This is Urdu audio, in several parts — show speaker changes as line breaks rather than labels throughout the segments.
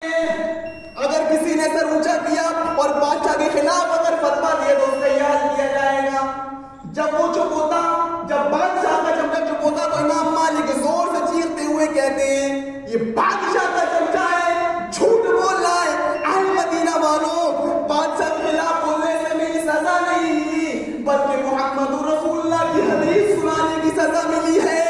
اگر کسی نے سر اونچا کیا اور بادشاہ کے خلاف اگر فتویٰ دیا تو اس کا یاد کیا جائے گا. جب وہ چپ ہوتا, جب بادشاہ کا چمچہ چپ ہوتا تو امام مالک زور سے چیختے ہوئے کہتے ہیں یہ بادشاہ کا چمچہ ہے, جھوٹ بول رہا ہے. اہل مدینہ والوں, بادشاہ کے خلاف بولنے سے میری سزا نہیں بلکہ محمد رسول اللہ کی حدیث سنانے کی سزا ملی ہے.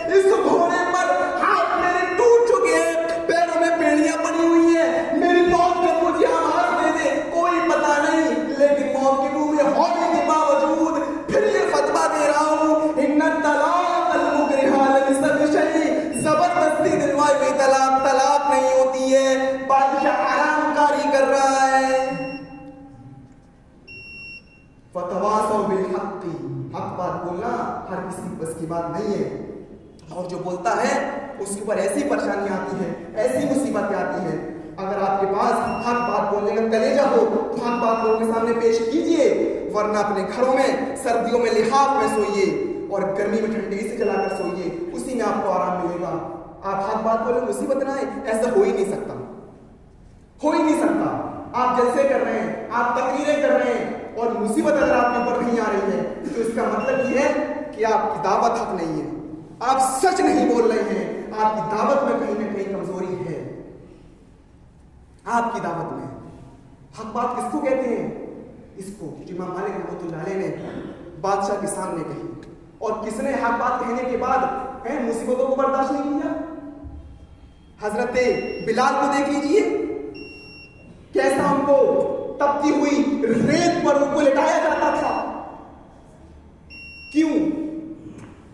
اس گھوڑے پر ہاتھ میرے ٹوٹ چکے ہیں, پیروں میں بیڑیاں پڑی ہوئی ہیں, میری موت کا مجھے آواز دے دے, کوئی پتہ نہیں, لیکن موت کے منہ میں ہونے کے باوجود پھر یہ فتویٰ دے رہا ہوں. ان الطلاق المکرہ لیس بشیء, زبردستی دلوائی ہوئی طلاق طلاق نہیں ہوتی ہے. بادشاہ حرام کاری کر رہا ہے. فتواصوا بالحق, حق بات بولنا ہر کسی بس کی بات نہیں ہے, اور جو بولتا ہے اس کے اوپر ایسی پریشانیاں آتی ہیں, ایسی مصیبتیں آتی ہیں. اگر آپ کے پاس حق بات بولنے کا کلیجہ ہو تو حق بات لوگوں کے سامنے پیش کیجئے, ورنہ اپنے گھروں میں سردیوں میں لحاف میں سوئیے اور گرمی میں ٹھنڈی سے جلا کر سوئیے, اسی میں آپ کو آرام ملے گا. آپ حق بات بولیں مصیبت نہ آئے, ایسا ہو ہی نہیں سکتا, ہو ہی نہیں سکتا. آپ جلسے کر رہے ہیں, آپ تقریریں کر رہے ہیں, اور مصیبت اگر آپ کے اوپر نہیں آ رہی ہے تو اس کا مطلب یہ ہے کہ آپ کی دعوت حق نہیں ہے, آپ سچ نہیں بول رہے ہیں, آپ کی دعوت میں کہیں نہ کہیں کمزوری ہے. آپ کی دعوت میں حق بات کس کو کہتے ہیں؟ اس کو امام مالک رحمۃ اللہ علیہ نے بادشاہ کے سامنے کہی, اور کس نے حق بات کہنے کے بعد مصیبتوں کو برداشت نہیں کیا؟ حضرت بلال کو دیکھ لیجئے, کیسا ان کو تپتی ہوئی ریت پر ان کو لٹایا جاتا تھا. کیوں؟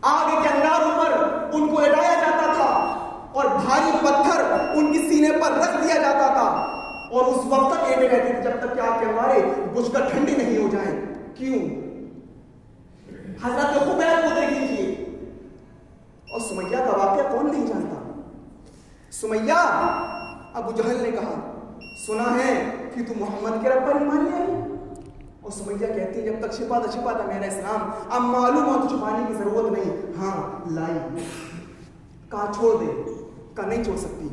آگ کے انگاروں پر ان کو لٹایا جاتا تھا اور بھاری پتھر ان کی سینے پر رکھ دیا جاتا تھا, اور اس وقت تک لیٹے رہتے تھے جب تک کہ آگ کے انگارے بجھ کر ٹھنڈی نہیں ہو جائیں. کیوں؟ حضرت خبیب کو دیکھ لیجیے, اور سمیہ کا واقعہ کون نہیں جانتا. سمیہ, ابو جہل نے کہا سنا ہے کہ تو محمد کے رب پر ایمان لے آئی, اور سمیہ کہتی ہے جب تک چھپا تھا میرا اسلام, اب معلوم ہو تو چھپانے کی ضرورت نہیں. ہاں لائی. کہا چھوڑ دے, کہا نہیں چھوڑ سکتی.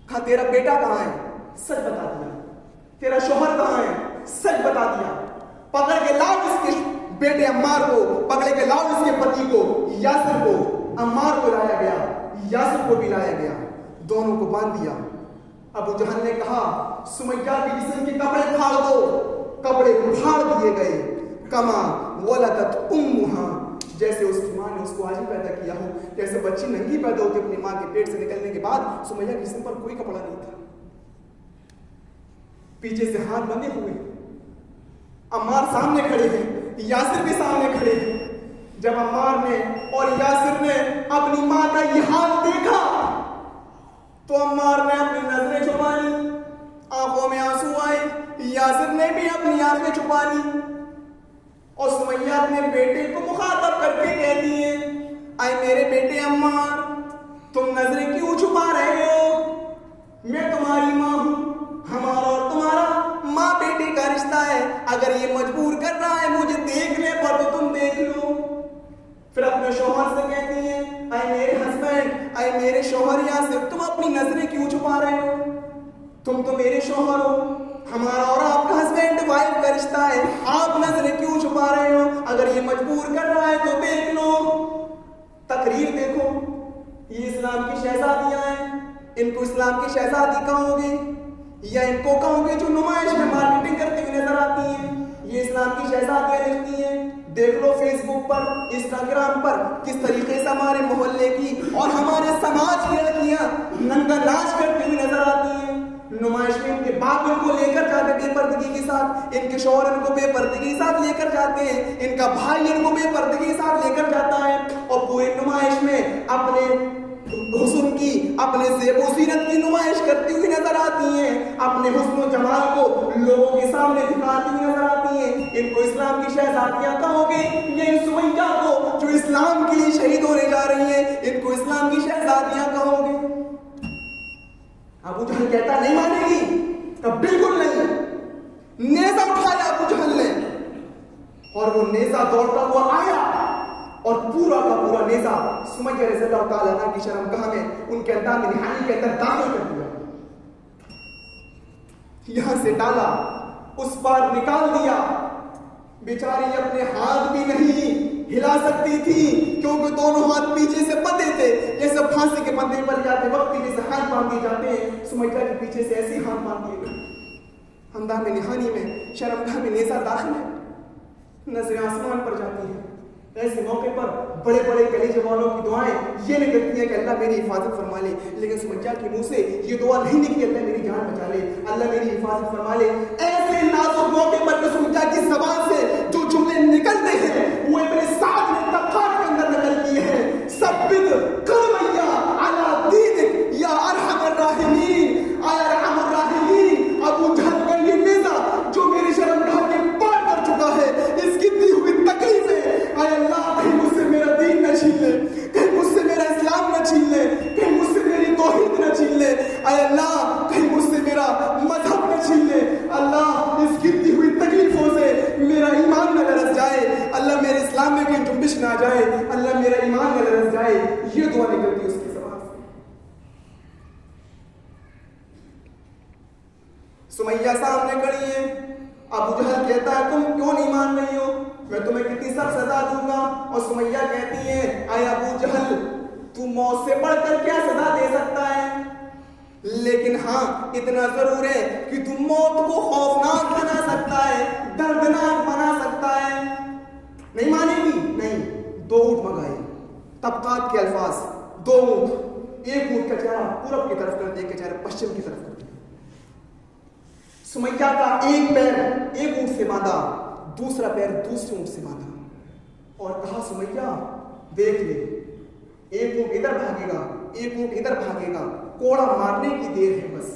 کہا تیرا بیٹا کہاں ہے؟ سچ بتا دیا. تیرا شوہر کہاں ہے؟ سچ بتا دیا. پکڑ کے لاؤ اس کے بیٹے عمار کو, پکڑ کے لاؤ اس کے پتی کو یاسر کو. عمار کو لایا گیا, یاسر کو بھی لایا گیا, دونوں کو باندھ دیا. ابو جہل نے کہا سمیہ کے جسم کے کپڑے پھاڑ دو, کپڑے پھاڑ دیے گئے. کما ولدت امہا, جیسے اس کی ماں نے اس کو آج ہی پیدا کیا ہو, جیسے بچی ننگی پیدا ہوتی اپنی ماں کے پیٹ سے نکلنے کے بعد, سمیہ کے جسم پر کوئی کپڑا نہیں تھا, پیچھے سے ہاتھ بندھے ہوئے. عمار سامنے کھڑے ہیں, یاسر بھی سامنے کھڑے ہیں. جب عمار نے اور یاسر نے اپنی ماں کا یہ حال دیکھا تو عمار نے اپنی نظریں چھپا لی, آنکھوں میں آنسو آئے. یاسر نے بھی اپنی آنکھیں چھپا لی, اور سمیہ اپنے بیٹے کو مخاطب کر کے کہتی ہے اے میرے بیٹے عمار, تم نظریں کیوں چھپا رہے ہو؟ میں تمہاری ماں ہوں, ہمارا اور تمہارا ماں بیٹے کا رشتہ ہے. اگر یہ مجبور کر رہا ہے مجھے دیکھنے پر تو تم دیکھ لو. پھر اپنے شوہر سے کہتی ہیں اے میرے ہسبینڈ, اے میرے شوہر یاسر, تم اپنی نظریں کیوں چھپا رہے ہو؟ تم تو میرے شوہر ہو, ہمارا اور آپ کا ہسبینڈ وائف کا رشتہ ہے, آپ نظریں کیوں چھپا رہے ہو؟ اگر یہ مجبور کر رہا ہے تو دیکھ لو. تقریر دیکھو, یہ اسلام کی شہزادیاں ہیں, ان کو اسلام کی شہزادی کہو گے یا ان کو کہو گے جو نمائش میں مارکیٹنگ کرتی ہوئی نظر آتی ہیں؟ یہ اسلام کی شہزادیاں لکھتی ہیں. دیکھ لو فیس بک پر, انسٹاگرام پر کس طریقے سے ہمارے محلے کی اور ہمارے سماج کی لڑکیاں ننگا ناچ کرتی ہوئی نظر آتی ہیں. نمائش میں ان کے باپ ان کو لے کر جاتے بے پردگی کے ساتھ, ان کے شوہر ان کو بے پردگی کے ساتھ لے کر جاتے ہیں, ان کا بھائی ان کو بے پردگی کے ساتھ لے کر جاتا ہے, اور پورے نمائش میں اپنے حسن کی, اپنے زیب و زینت کی نمائش کرتی ہوئی نظر آتی ہیں, اپنے حسن و جمال کو لوگوں کے سامنے دکھاتی ہوئی نظر آتی ہیں. ان کو اسلام کی شہزادیاں کہو گے یا ان سمیہ کو جو اسلام کے لیے شہید ہونے جا رہی ہیں ان کو اسلام کی شہزادیاں کہو گے؟ ابو جہل کہتا نہیں مانے گی, کہ بالکل نہیں. نیزہ اٹھایا ابو جہل نے, اور وہ نیزہ دوڑتا ہوا آیا اور پورا کا پورا نیزہ سمیہ رضی اللہ تعالیٰ عنہ کی شرمگاہ میں, ان کے اندام نہانی کے اندر داخل کر دیا. یہاں سے ڈالا، اس پار نکال دیا. بیچاری اپنے ہاتھ بھی نہیں ہلا سکتی تھی کیونکہ دونوں ہاتھ پیچھے سے بندھے تھے. جیسے پھانسی کے پندے پر جاتے وقت پیچھے سے ہاتھ باندھ دیے جاتے ہیں، سمیہ کے پیچھے سے ایسے ہاتھ باندھ دیے گئے. انداز میں نہانی میں شرمگاہ میں نیزہ داخل ہے، نظریں آسمان پر جاتی ہیں. ایسے موقع پر بڑے بڑے کلیجے والوں کی دعائیں یہ نکلتی ہیں کہ اللہ میری حفاظت فرما لے، لیکن سمیہ کے منہ سے یہ دعا نہیں نکلی اللہ میری جان بچا لے، اللہ میری حفاظت فرما لے. ایسے نازک موقع پر سمیہ کی زبان سے جو جملے نکلتے ہیں وہ ابن سعد نے طبقات کے اندر نقل کیے ہیں. ثبت قدمیا علی دینک یا ارحم الراحمین، اے ارحم الراحمین. ابو جہل کا یہ نیزہ جو میری شرمگاہ کے پار کر چکا ہے، اس کی دی ہوئی تکلیفیں، اے اللہ کہیں مجھ سے میرا دین نہ چھین لے، کہیں مجھ سے میرا اسلام نہ چھین لے، کہیں مجھ سے میری توحید نہ چھین لے. اے اللہ کہیں مجھ سے میرا مذہب نہ چھین لے. اللہ اس گرتی ہوئی تکلیفوں سے میرا ایمان نہ لرز جائے، اللہ میرے اسلام میں کوئی جنبش نہ آ جائے، اللہ میرا ایمان نہ لرز جائے. یہ دعا نکلتی اس کی زبان سے. سمیہ سامنے کھڑی ہے. ابو جہل کہتا ہے تم کیوں نہیں مان رہی ہو، میں تمہیں کتنی سخت سزا دوں گا. اور سمیہ کہتی ہے اے ابو جہل تو موت سے بڑھ کر کیا سزا دے سکتا ہے، لیکن ہاں اتنا ضرور ہے کہ تم موت کو خوفناک بنا سکتا ہے، دردناک بنا سکتا ہے. نہیں مانے گی؟ نہیں. 2 اونٹ منگائے، طبقات کے الفاظ. 2 اونٹ، ایک اونٹ کا چہرہ پورب کی طرف کر دیا، ایک کا چہرہ پشچم کی طرف کر دیا. سمیہ کا ایک پیر ایک اونٹ سے باندھا، دوسرا پیر دوسرے اونٹ سے باندھا اور کہا سمیہ دیکھ لے، ایک اونٹ ادھر بھاگے گا ایک اونٹ ادھر بھاگے گا، کوڑا مارنے کی دیر ہے بس.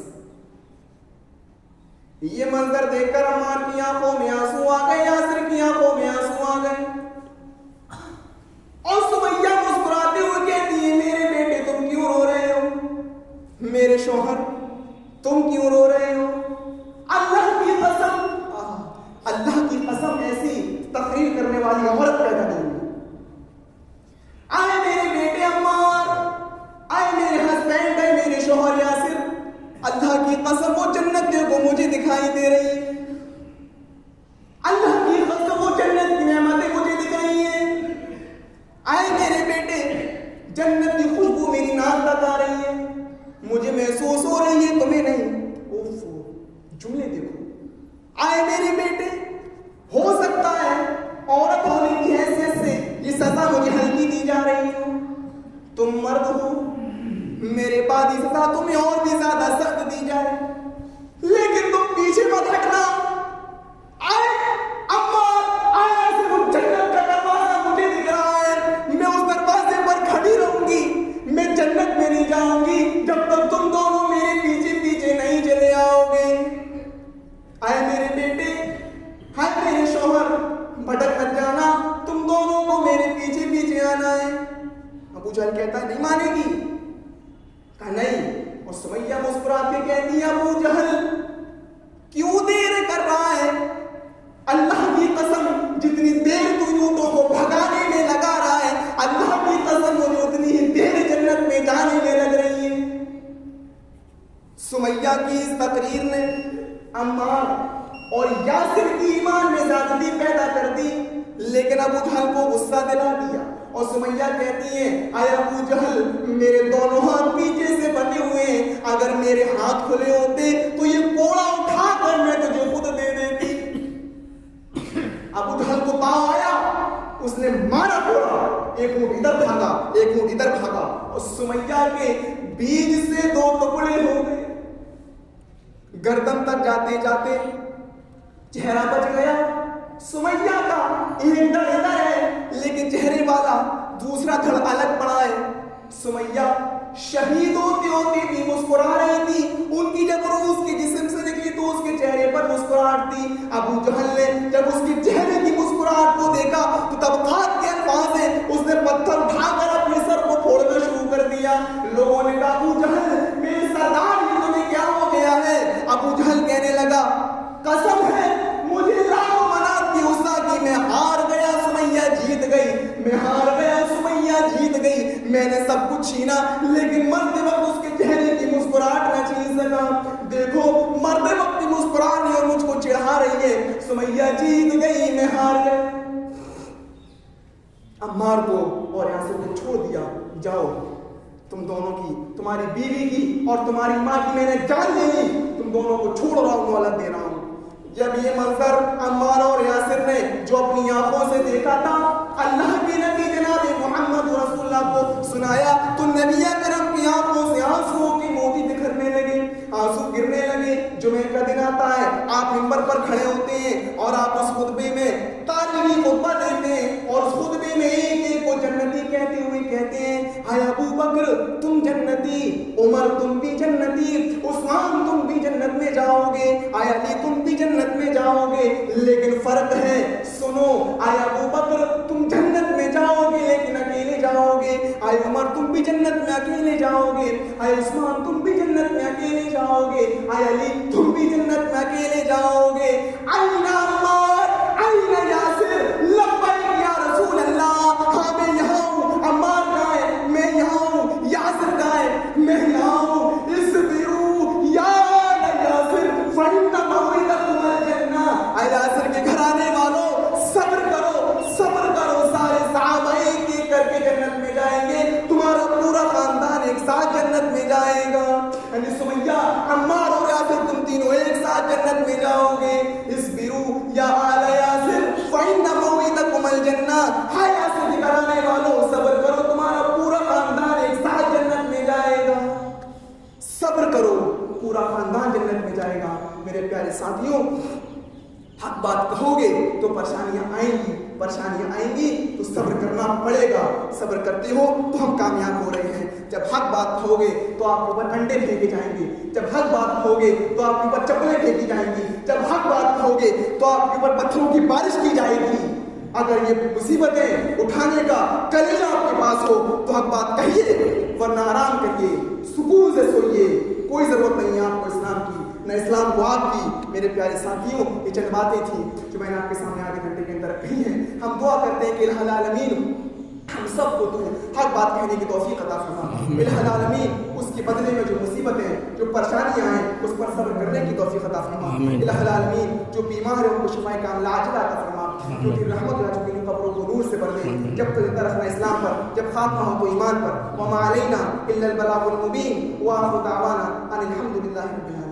یہ منظر دیکھ کر عمار کی آنکھوں میں آنسو آ گئے، یاسر کی آنکھوں میں آنسو آ گئے. اور سمیہ مسکراتے ہوئے کہتی ہے میرے بیٹے تم کیوں رو رہے ہو، میرے شوہر تم کیوں رو رہے ہو. اللہ کی قسم، اللہ کی قسم ایسی تقریر کرنے والی عورت پیدا نہیں ہوئی. آئے میرے بیٹے عمار، آئے میرے ہسبینڈ، آئے میرے شوہر یاسر، اللہ کی قسم وہ جنت کو مجھے دکھائی دے رہی ہے، اللہ کی قسم وہ جنت کی نعمتیں مجھے دکھ رہی ہیں. آئے میرے بیٹے جنت کی خوشبو میری ناک تک آ رہی ہے، مجھے محسوس ہو رہی ہے تمہیں نہیں. جملے دیکھو. آئے میرے بیٹے ہو سکتا ہے عورت ہونے کی حیثیت سے یہ سزا مجھے ہلکی دی جا رہی ہو، تم مرد ہو، میرے بعد یہ سزا تمہیں اور بھی زیادہ سخت دی جائے، لیکن تم پیچھے مت ہٹنا. آئے عمار، آئے ایسے وہ جنت کا دروازہ مجھے دکھ رہا ہے، میں اس دروازے پر کھڑی رہوں گی، میں جنت میں نہیں جاؤں گی جب تک تم دونوں میرے پیچھے پیچھے نہیں چلے آؤ گے. آئے میرے بیٹے، ہائے میرے شوہر، بھٹک مت جانا، تم دونوں کو میرے پیچھے پیچھے آنا ہے. ابو جہل کہتا ہے نہیں مانے گی، کہا نہیں. اور سمیہ مسکرا کے کہتی ہے ابو جہل کیوں دیر کر رہا ہے، اللہ کی قسم جتنی دیر تو اونٹوں کو بھگانے میں لگا رہا ہے، اللہ کی قسم مجھے اتنی ہی دیر جنت میں جانے میں لگ رہی ہے. سمیہ کی اس تقریر نے عمار اور یاسر کی ایمان میں زیادتی پیدا کر دی، لیکن ابو جہل کو غصہ دلا دیا. اور سمیہ کہتی ہے اے ابو جہل میرے دونوں ہاتھ پیچھے سے بندھے ہوئے ہیں، اگر میرے ہاتھ کھلے ہوتے تو یہ کوڑا اٹھا کر میں تجھے خود دے دیتی. ابو جہل کو تاؤ آیا، اس نے مارا کوڑا، ایک اونٹ ادھر بھاگا ایک اونٹ ادھر بھاگا اور سمیہ کے بیج سے 2 ٹکڑے ہو گئے. گردن تک جاتے جاتے چہرہ بچ گیا. سمیہ کا ایک دھڑ ادھر ہے لیکن چہرے والا دوسرا دھڑ الگ پڑا ہے. سمیہ شہید ہوتے ہوتے بھی مسکرا رہی تھی، ان کی جب روح اس کے جسم سے نکلی تو اس کے چہرے پر مسکراہٹ تھی. ابو جہل نے جب اس کے چہرے کی مسکراہٹ کو دیکھا تو طبقات کے الفاظ ہیں، اس نے پتھر اٹھا کر اپنے سر کو پھوڑنا شروع کر دیا. لوگوں نے کہا ابو جہل میرے سردار یہ تمہیں کیا ہو گیا ہے. ابو جہل کہنے لگا قسم ہے مجھے لاکھوں منات کی غصہ کی، میں ہار گیا سمیہ جیت گئی، میں ہار گیا سمیہ جیت گئی، میں نے سب کچھ چھینا لیکن مرتے وقت اس کے چہرے کی مسکراہٹ نہ چھین سکا. دیکھو مرتے وقت کی رہی ہے سمیہ جیت گئی میں ہار گیا. عمار کو اور یاسر کو چھوڑ دیا. جاؤ تم دونوں کی, تمہاری بیوی کی اور تمہاری ماں کی میں نے جان لے لی, تم دونوں کو چھوڑ رہا ہوں, مہلت دے رہا ہوں. جب یہ منظر عمار اور یاسر نے جو اپنی آنکھوں سے دیکھا تھا, اللہ کے نبی جناب محمد رسول اللہ کو سنایا, تو نبی کرم کی آنکھوں سے آنسوؤں کی موتی بکھرنے لگے, آنسو گرنے لگے. جمعے کا دن آتا ہے, آپ منبر پر کھڑے ہوتے ہیں اور آپ اس خطبے میں تعلیمی خطبہ دیتے ہیں, اور اس خطبے میں ایک ایک کو جنتی کہتے ہوئے کہتے ہیں, اے ابو بکر تم جنتی, عمر تم بھی جنتی, عثمان تم بھی جنت میں جاؤ گے, اے علی تم بھی جنت میں جاؤ گے, لیکن فرق ہے سنو, اے ابو بکر تم جنت میں جاؤ گے لیکن اکیلے جاؤ گے, اے عمر تم بھی جنت میں اکیلے جاؤ گے, اے عثمان تم بھی جنت میں اکیلے جاؤ گے, اے علی تم بھی جنت میں اکیلے جاؤ گے. این عمار این یاسر, لبیک یا رسول اللہ, ہاں میں یہاں ہوں. عمار کہاں ہے؟ میں یہاں ہوں. یاسر کہاں ہے؟ میں یہاں ہوں. اصبروا یا یاسر فإن موعدکم الجنہ, اے یاسر کے گھرانے والوں صبر کرو, صبر کرو. سارے صحابہ ایک ایک کر کے جنت میں جائیں گے, تمہارا پورا خاندان ایک ساتھ جنت میں جائے گا. یعنی سمیہ, عمار اور یاسر تم تینوں ایک ساتھ جنت میں جاؤ گے. اصبروا یا آل یاسر فإن موعدکم الجنہ, ہاں یاسر کے گھرانے والوں صبر کرو, تمہارا پورا خاندان ایک ساتھ جنت میں جائے گا. صبر کرو, پورا خاندان جنت میں جائے گا. میرے پیارے ساتھیوں, حق بات کہو گے تو پریشانیاں آئیں گی, پریشانیاں آئیں گی تو صبر کرنا پڑے گا. صبر کرتے ہو تو ہم کامیاب ہو رہے ہیں. جب حق بات کہو گے تو آپ کے اوپر انڈے پھینکے جائیں گے, جب حق بات کہو گے تو آپ کے اوپر چپلیں پھینکی جائیں گی, جب حق بات کہو گے تو آپ کے اوپر پتھروں کی بارش کی جائے گی. اگر یہ مصیبتیں اٹھانے کا کلیجہ آپ کے پاس ہو تو حق بات کہیے, ورنہ آرام کریے, سکون سے سوئیے. کوئی ضرورت نہیں ہے آپ کو اسلام کی, نہ اسلام کو آپ کی. میرے پیارے ساتھیوں, یہ چند باتیں تھیں جو میں نے آپ کے سامنے آدھے گھنٹے کے اندر کہی ہیں. ہم دعا کرتے ہیں کہ الہ العالمین ہم سب کو تو حق بات کہنے کی توفیق عطا فرما. الہ العالمین اس کے بدلے میں جو مصیبتیں, جو پریشانیاں ہیں, اس پر صبر کرنے کی توفیق عطا فرما. الہ العالمین جو بیمار ہے ان کو شفائے کاملہ عاجلہ عطا فرما, جو کہ رحمت اللہ جو ان قبروں کو نور سے بھر دے. جب تک زندہ رکھنا اسلام پر, جب خاتمہ ہو تو ایمان پر. وما علینا الا البلاغ المبین, وآخر دعوانا ان الحمد للہ رب العالمین.